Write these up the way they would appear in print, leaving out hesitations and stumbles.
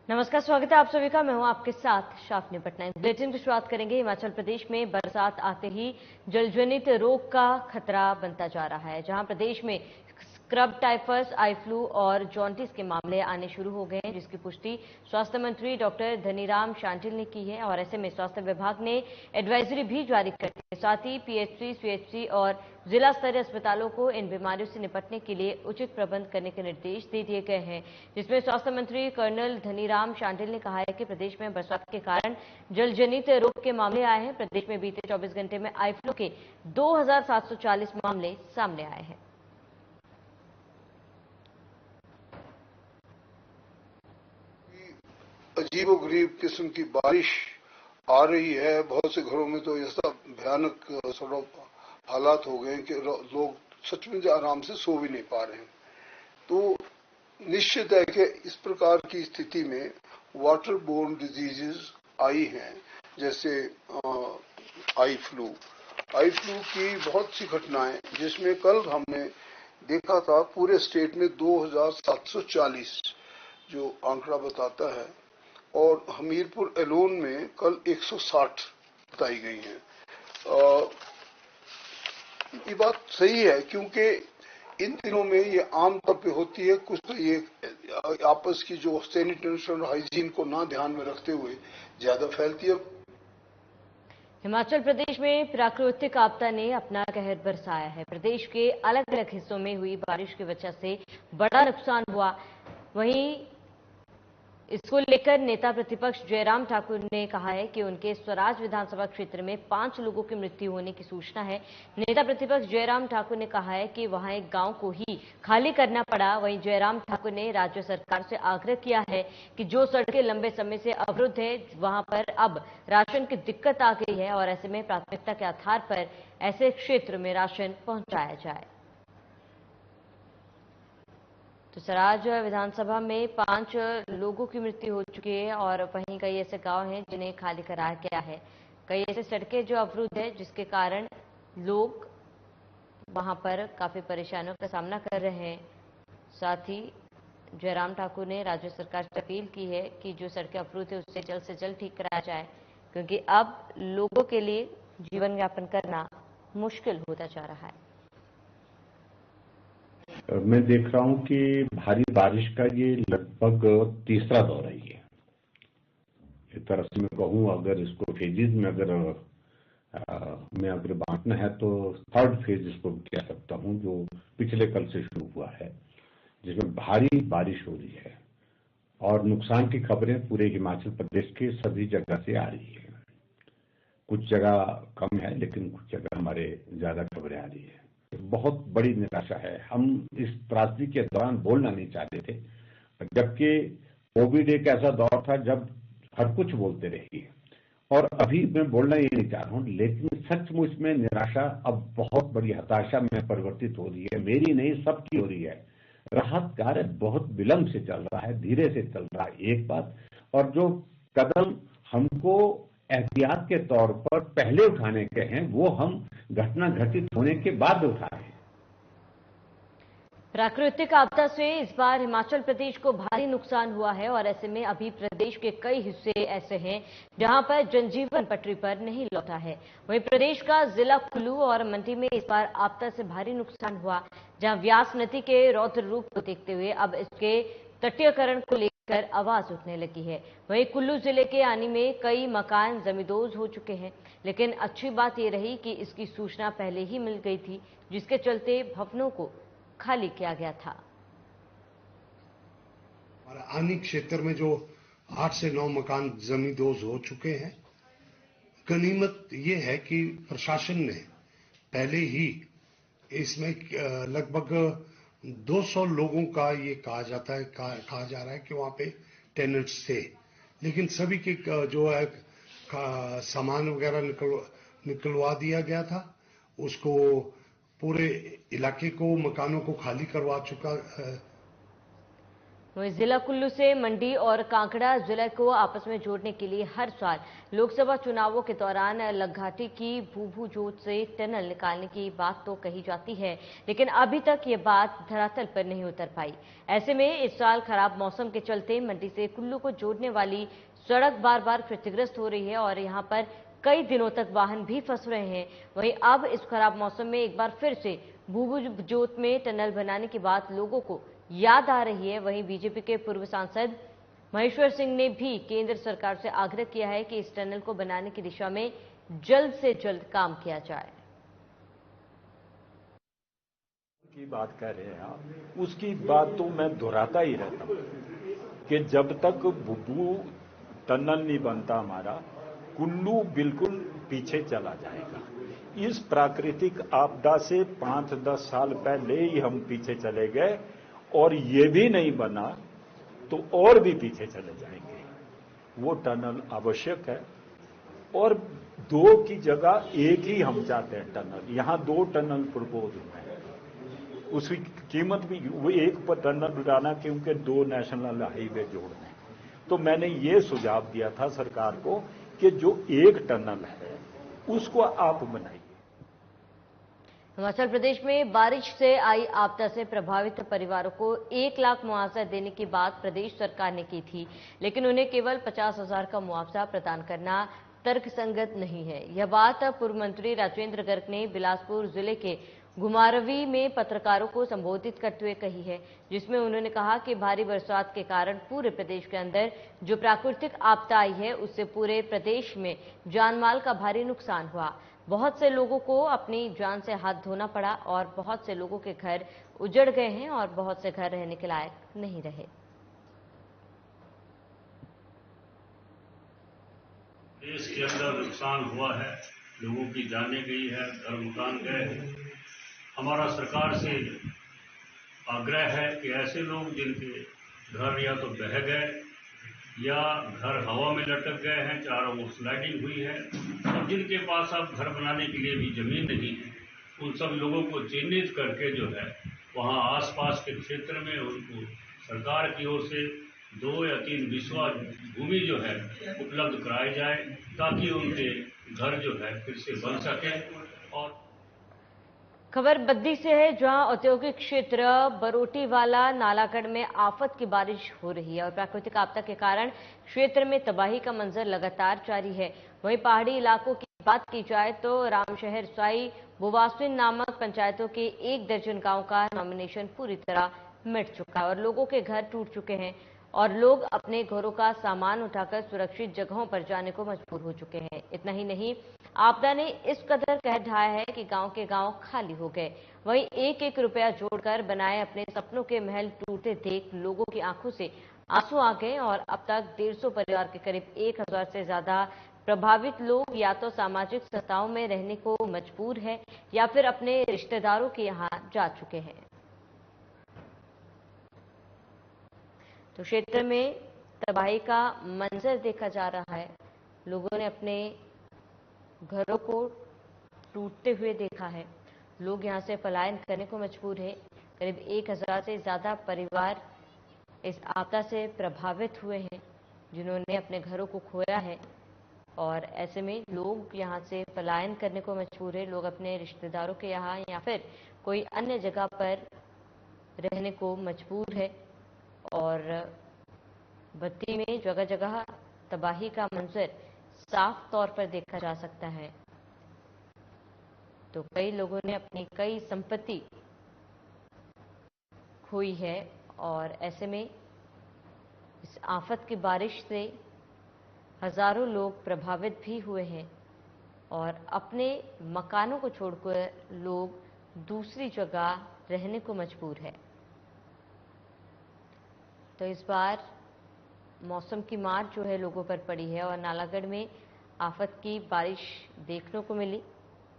नमस्कार, स्वागत है आप सभी का। मैं हूं आपके साथ शाफनी पटना। बुलेटिन की शुरुआत करेंगे। हिमाचल प्रदेश में बरसात आते ही जलजनित रोग का खतरा बनता जा रहा है, जहां प्रदेश में स्क्रब टाइफस, आई फ्लू और जॉन्टिस के मामले आने शुरू हो गए हैं, जिसकी पुष्टि स्वास्थ्य मंत्री डॉक्टर धनीराम शांडिल ने की है। और ऐसे में स्वास्थ्य विभाग ने एडवाइजरी भी जारी कर दी है। साथ ही पीएचसी, सीएचसी और जिला स्तरीय अस्पतालों को इन बीमारियों से निपटने के लिए उचित प्रबंध करने के निर्देश दे दिए गए हैं, जिसमें स्वास्थ्य मंत्री कर्नल धनीराम शांडिल ने कहा है कि प्रदेश में बरसात के कारण जलजनित रोग के मामले आए हैं। प्रदेश में बीते 24 घंटे में आई फ्लू के 2740 मामले सामने आए हैं। अजीबोगरीब किस्म की बारिश आ रही है। बहुत से घरों में तो ऐसा भयानक हालात हो गए कि लोग सच में आराम से सो भी नहीं पा रहे हैं। तो निश्चित है कि इस प्रकार की स्थिति में वाटर बोर्न डिजीजेस आई हैं, जैसे आई फ्लू की बहुत सी घटनाएं, जिसमें कल हमने देखा था पूरे स्टेट में 2740 जो आंकड़ा बताता है, और हमीरपुर एलोन में कल 160 बताई गई है। ये बात सही है, क्योंकि इन दिनों में ये आम तौर पे होती है। कुछ तो ये आपस की जो सैनिटेशन और हाइजीन को ना ध्यान में रखते हुए ज्यादा फैलती है। हिमाचल प्रदेश में प्राकृतिक आपदा ने अपना कहर बरसाया है। प्रदेश के अलग अलग हिस्सों में हुई बारिश की वजह से बड़ा नुकसान हुआ। वहीं इसको लेकर नेता प्रतिपक्ष जयराम ठाकुर ने कहा है कि उनके स्वराज विधानसभा क्षेत्र में 5 लोगों की मृत्यु होने की सूचना है। नेता प्रतिपक्ष जयराम ठाकुर ने कहा है कि वहां एक गांव को ही खाली करना पड़ा। वहीं जयराम ठाकुर ने राज्य सरकार से आग्रह किया है कि जो सड़कें लंबे समय से अवरुद्ध है, वहां पर अब राशन की दिक्कत आ गई है और ऐसे में प्राथमिकता के आधार पर ऐसे क्षेत्र में राशन पहुंचाया जाए। तो सराज विधानसभा में 5 लोगों की मृत्यु हो चुकी है और वहीं कई ऐसे गांव हैं जिन्हें खाली कराया गया है। कई ऐसे सड़कें जो अवरुद्ध है, जिसके कारण लोग वहां पर काफी परेशानियों का सामना कर रहे हैं। साथ ही जयराम ठाकुर ने राज्य सरकार से अपील की है कि जो सड़कें अवरुद्ध है उससे जल्द से जल्द ठीक कराया जाए, क्योंकि अब लोगों के लिए जीवन यापन करना मुश्किल होता जा रहा है। मैं देख रहा हूं कि भारी बारिश का ये लगभग तीसरा दौर है। ये एक तरह से मैं कहूं, अगर इसको फेजेज में अगर बांटना है तो थर्ड फेज इसको कह सकता हूं, जो पिछले कल से शुरू हुआ है, जिसमें भारी बारिश हो रही है और नुकसान की खबरें पूरे हिमाचल प्रदेश के सभी जगह से आ रही है। कुछ जगह कम है, लेकिन कुछ जगह हमारे ज्यादा खबरें आ रही है। बहुत बड़ी निराशा है। हम इस त्रासदी के दौरान बोलना नहीं चाहते थे, जबकि कोविड एक ऐसा दौर था जब हर कुछ बोलते रहिए, और अभी मैं बोलना ये नहीं चाह रहा हूं, लेकिन सचमुच में निराशा अब बहुत बड़ी हताशा में परिवर्तित हो रही है। मेरी नहीं, सबकी हो रही है। राहत कार्य बहुत विलंब से चल रहा है, धीरे से चल रहा है, एक बात। और जो कदम हमको एहतियात के तौर पर पहले उठाने के हैं, वो हम घटना घटित होने के बाद उठाए। प्राकृतिक आपदा से इस बार हिमाचल प्रदेश को भारी नुकसान हुआ है और ऐसे में अभी प्रदेश के कई हिस्से ऐसे हैं जहां पर जनजीवन पटरी पर नहीं लौटा है। वहीं प्रदेश का जिला कुल्लू और मंडी में इस बार आपदा से भारी नुकसान हुआ, जहां व्यास नदी के रौद्र रूप को देखते हुए अब इसके तटीयकरण को लेकर आवाज उठने लगी है। वहीं कुल्लू जिले के आनी में कई मकान जमींदोज हो चुके हैं, लेकिन अच्छी बात यह रही कि इसकी सूचना पहले ही मिल गई थी, जिसके चलते भवनों को खाली किया गया था। हमारे आनी क्षेत्र में जो 8 से 9 मकान जमींदोज हो चुके हैं। गनीमत ये है कि प्रशासन ने पहले ही इसमें लगभग 200 लोगों का ये कहा जा रहा है कि वहां पे टेनेंट्स थे, लेकिन सभी के जो है सामान वगैरह निकलवा दिया गया था। उसको पूरे इलाके को, मकानों को खाली करवा चुका वहीं जिला कुल्लू से मंडी और कांगड़ा जिले को आपस में जोड़ने के लिए हर साल लोकसभा चुनावों के दौरान लखघाटी की भूभू जोत से टनल निकालने की बात तो कही जाती है, लेकिन अभी तक ये बात धरातल पर नहीं उतर पाई। ऐसे में इस साल खराब मौसम के चलते मंडी से कुल्लू को जोड़ने वाली सड़क बार बार क्षतिग्रस्त हो रही है और यहाँ पर कई दिनों तक वाहन भी फंस रहे हैं। वहीं अब इस खराब मौसम में एक बार फिर से भूभू जोत में टनल बनाने की बात लोगों को याद आ रही है। वहीं बीजेपी के पूर्व सांसद महेश्वर सिंह ने भी केंद्र सरकार से आग्रह किया है कि इस टनल को बनाने की दिशा में जल्द से जल्द काम किया जाए। की बात कर रहे हैं आप, उसकी बात तो मैं दोहराता ही रहता हूं कि जब तक भूभू टनल नहीं बनता हमारा, कुल्लू बिल्कुल पीछे चला जाएगा। इस प्राकृतिक आपदा से 5-10 साल पहले ही हम पीछे चले गए और ये भी नहीं बना तो और भी पीछे चले जाएंगे। वो टनल आवश्यक है और 2 की जगह 1 ही हम चाहते हैं टनल। यहां 2 टनल प्रपोज हुए हैं, उसकी कीमत भी वो 1 पर टनल बनाना क्योंकि 2 नेशनल हाईवे जोड़ने। तो मैंने ये सुझाव दिया था सरकार को कि जो 1 टनल है उसको आप बनाइए। हिमाचल प्रदेश में बारिश से आई आपदा से प्रभावित परिवारों को 1 लाख मुआवजा देने की बात प्रदेश सरकार ने की थी, लेकिन उन्हें केवल 50,000 का मुआवजा प्रदान करना तर्कसंगत नहीं है। यह बात पूर्व मंत्री राजेंद्र गर्ग ने बिलासपुर जिले के घुमारवी में पत्रकारों को संबोधित करते हुए कही है, जिसमें उन्होंने कहा कि भारी बरसात के कारण पूरे प्रदेश के अंदर जो प्राकृतिक आपदा आई है उससे पूरे प्रदेश में जानमाल का भारी नुकसान हुआ। बहुत से लोगों को अपनी जान से हाथ धोना पड़ा और बहुत से लोगों के घर उजड़ गए हैं और बहुत से घर रहने के लायक नहीं रहे। देश के अंदर नुकसान हुआ है, लोगों की जानें गई है, घर मकान गए हैं। हमारा सरकार से आग्रह है कि ऐसे लोग जिनके घर या तो बह गए या घर हवा में लटक गए हैं, चारों ओर स्लाइडिंग हुई है, और जिनके पास अब घर बनाने के लिए भी जमीन नहीं है, उन सब लोगों को चिन्हित करके जो है वहां आसपास के क्षेत्र में उनको सरकार की ओर से 2 या 3 बिस्वा भूमि जो है उपलब्ध कराई जाए ताकि उनके घर जो है फिर से बन सके। और खबर बद्दी से है, जहां औद्योगिक क्षेत्र बरोटीवाला नालागढ़ में आफत की बारिश हो रही है और प्राकृतिक आपदा के कारण क्षेत्र में तबाही का मंजर लगातार जारी है। वहीं पहाड़ी इलाकों की बात की जाए तो रामशहर, साई, बुवासिन नामक पंचायतों के 1 दर्जन गांव का नॉमिनेशन पूरी तरह मिट चुका है और लोगों के घर टूट चुके हैं और लोग अपने घरों का सामान उठाकर सुरक्षित जगहों पर जाने को मजबूर हो चुके हैं। इतना ही नहीं, आपदा ने इस कदर कहर ढाया है कि गांव के गांव खाली हो गए। वहीं 1-1 रुपया जोड़कर बनाए अपने सपनों के महल टूटते देख लोगों की आंखों से आंसू आ गए और अब तक 150 परिवार के करीब 1000 से ज्यादा प्रभावित लोग या तो सामाजिक संस्थाओं में रहने को मजबूर है या फिर अपने रिश्तेदारों के यहाँ जा चुके हैं। तो क्षेत्र में तबाही का मंजर देखा जा रहा है। लोगों ने अपने घरों को टूटते हुए देखा है। लोग यहां से पलायन करने को मजबूर है। करीब 1000 से ज्यादा परिवार इस आपदा से प्रभावित हुए हैं, जिन्होंने अपने घरों को खोया है और ऐसे में लोग यहां से पलायन करने को मजबूर है। लोग अपने रिश्तेदारों के यहाँ या फिर कोई अन्य जगह पर रहने को मजबूर है और बद्दी में जगह जगह तबाही का मंजर साफ तौर पर देखा जा सकता है। तो कई लोगों ने अपनी कई संपत्ति खोई है और ऐसे में इस आफत की बारिश से हजारों लोग प्रभावित भी हुए हैं और अपने मकानों को छोड़कर लोग दूसरी जगह रहने को मजबूर है। तो इस बार मौसम की मार जो है लोगों पर पड़ी है और नालागढ़ में आफत की बारिश देखने को मिली,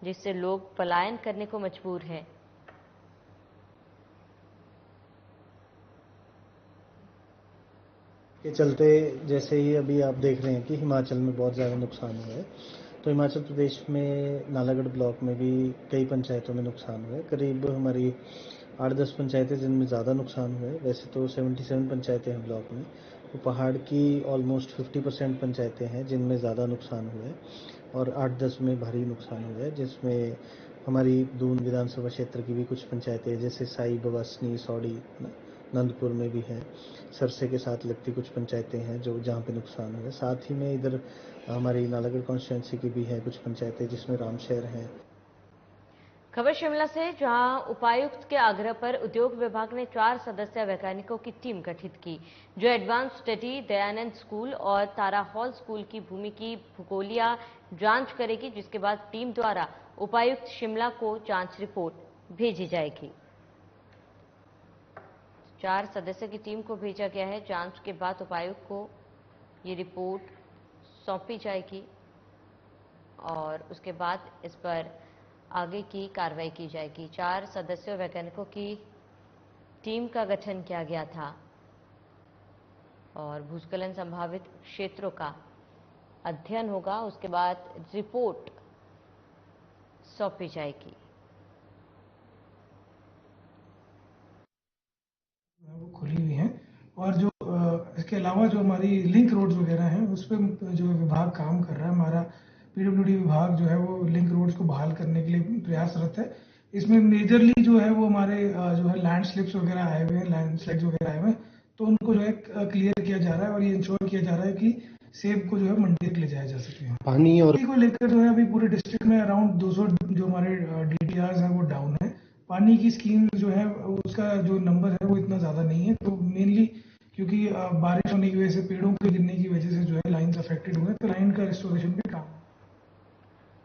जिससे लोग पलायन करने को मजबूर हैं। के चलते जैसे ही अभी आप देख रहे हैं कि हिमाचल में बहुत ज़्यादा नुकसान हुआ है, तो हिमाचल प्रदेश में नालागढ़ ब्लॉक में भी कई पंचायतों में नुकसान हुआ है। करीब हमारी 8-10 पंचायतें जिनमें ज़्यादा नुकसान हुआ है। वैसे तो 77 पंचायतें हैं ब्लॉक में, तो पहाड़ की ऑलमोस्ट 50% पंचायतें हैं जिनमें ज़्यादा नुकसान हुआ है और 8-10 में भारी नुकसान हुआ है, जिसमें हमारी दून विधानसभा क्षेत्र की भी कुछ पंचायतें जैसे साई, बवासनी, सौड़ी, नंदपुर में भी है। सरसे के साथ लगती कुछ पंचायतें हैं जो जहाँ पे नुकसान हुआ है। साथ ही में इधर हमारी नालागढ़ कॉन्स्टिट्यूंसी की भी है कुछ पंचायतें जिसमें रामशहर हैं। खबर शिमला से, जहां उपायुक्त के आग्रह पर उद्योग विभाग ने 4 सदस्यीय वैज्ञानिकों की टीम गठित की, जो एडवांस स्टडी दयानंद स्कूल और तारा हॉल स्कूल की भूमि की भूगोलीय जांच करेगी, जिसके बाद टीम द्वारा उपायुक्त शिमला को जांच रिपोर्ट भेजी जाएगी। 4 सदस्यों की टीम को भेजा गया है। जांच के बाद उपायुक्त को ये रिपोर्ट सौंपी जाएगी और उसके बाद इस पर आगे की कार्रवाई की जाएगी। 4 सदस्यों वैज्ञानिकों की टीम का गठन किया गया था और भूस्खलन संभावित क्षेत्रों का अध्ययन होगा, उसके बाद रिपोर्ट सौंपी जाएगी। वो खुली हुई हैं और जो इसके अलावा जो हमारी लिंक रोड्स वगैरह हैं उस पर जो विभाग काम कर रहा है, हमारा पीडब्ल्यूडी विभाग जो है वो लिंक रोड्स को बहाल करने के लिए प्रयासरत है। इसमें मेजरली जो है वो हमारे जो है लैंड स्लिप्स वगैरह आए हुए हैं, लैंड स्लाइड्स वगैरह आए हुए हैं, तो उनको जो है क्लियर किया जा रहा है और ये इंश्योर किया जा रहा है कि सेब को जो है मंडी तक ले जाया जा सके। पानी और को लेकर जो है अभी पूरे डिस्ट्रिक्ट में अराउंड 200 जो हमारे DTRs हैं वो डाउन है। पानी की स्कीम जो है उसका जो नंबर है वो इतना ज्यादा नहीं है, तो मेनली क्योंकि बारिश होने की वजह से, पेड़ों के गिरने की वजह से जो है लाइन्स अफेक्टेड हुए, तो लाइन का रिस्टोरेशन भी काम।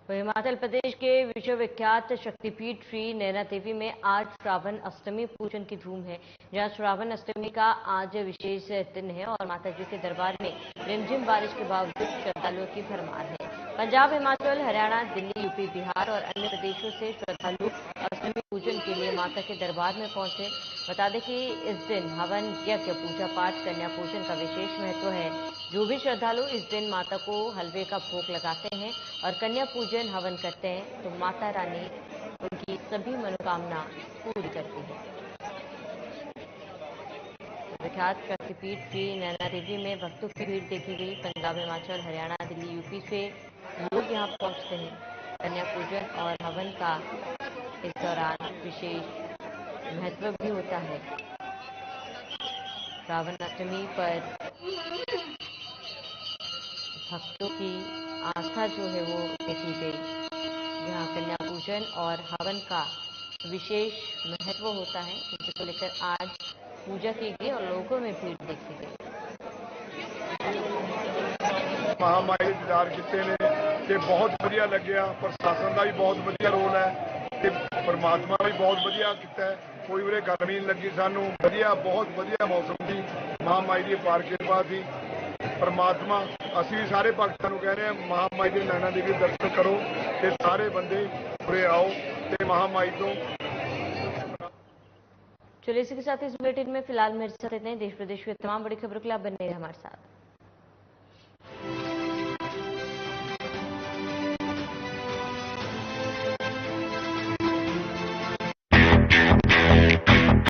हिमाचल प्रदेश के विश्वविख्यात शक्तिपीठ श्री नैना देवी में आज श्रावण अष्टमी पूजन की धूम है, जहां श्रावण अष्टमी का आज विशेष दिन है और माता जी के दरबार में रिमझिम बारिश के बावजूद श्रद्धालुओं की भरमार है। पंजाब, हिमाचल, हरियाणा, दिल्ली, यूपी, बिहार और अन्य प्रदेशों से श्रद्धालु अष्टमी पूजन के लिए माता के दरबार में पहुंचे। बता दें कि इस दिन हवन, यज्ञ, पूजा पाठ, कन्या पूजन का विशेष महत्व है। जो भी श्रद्धालु इस दिन माता को हलवे का भोग लगाते हैं और कन्या पूजन हवन करते हैं तो माता रानी उनकी सभी मनोकामना पूरी करती है। विख्यात शक्तिपीठ श्री नैना देवी में भक्तों की भीड़ देखी गई। पंजाब, हिमाचल, हरियाणा, दिल्ली, यूपी से लोग यहां पहुंचते हैं। कन्या पूजन और हवन का इस दौरान विशेष महत्व भी होता है। श्रावण अष्टमी पर भक्तों की आस्था जो है वो देखी गई, जहां कन्या पूजन और हवन का विशेष महत्व होता है, जिसको लेकर आज पूजा की गई और लोगों में भीड़ देखी गई। महामाई दीदार किते ने ते बहुत वधिया लग्या। प्रशासन का भी बहुत वधिया रोल है ते परमात्मा भी बहुत वधिया किता है। कोई उरे गर्मी नहीं लगी सानू, वधिया बहुत वधिया मौसम थी। महामाई की अपार किरपा थी। परमात्मा असीं भी सारे भगतां नूं कह रहे हैं महामाई के नैना देवी दर्शन करो ते सारे बंदे उरे आओ ते महामाई तो। चलिए इसी के साथ इस बुलेटिन में फिलहाल मेरे साथ इतने। देश प्रदेश की तमाम बड़ी खबरों के लिए आप बने रहिए हमारे साथ।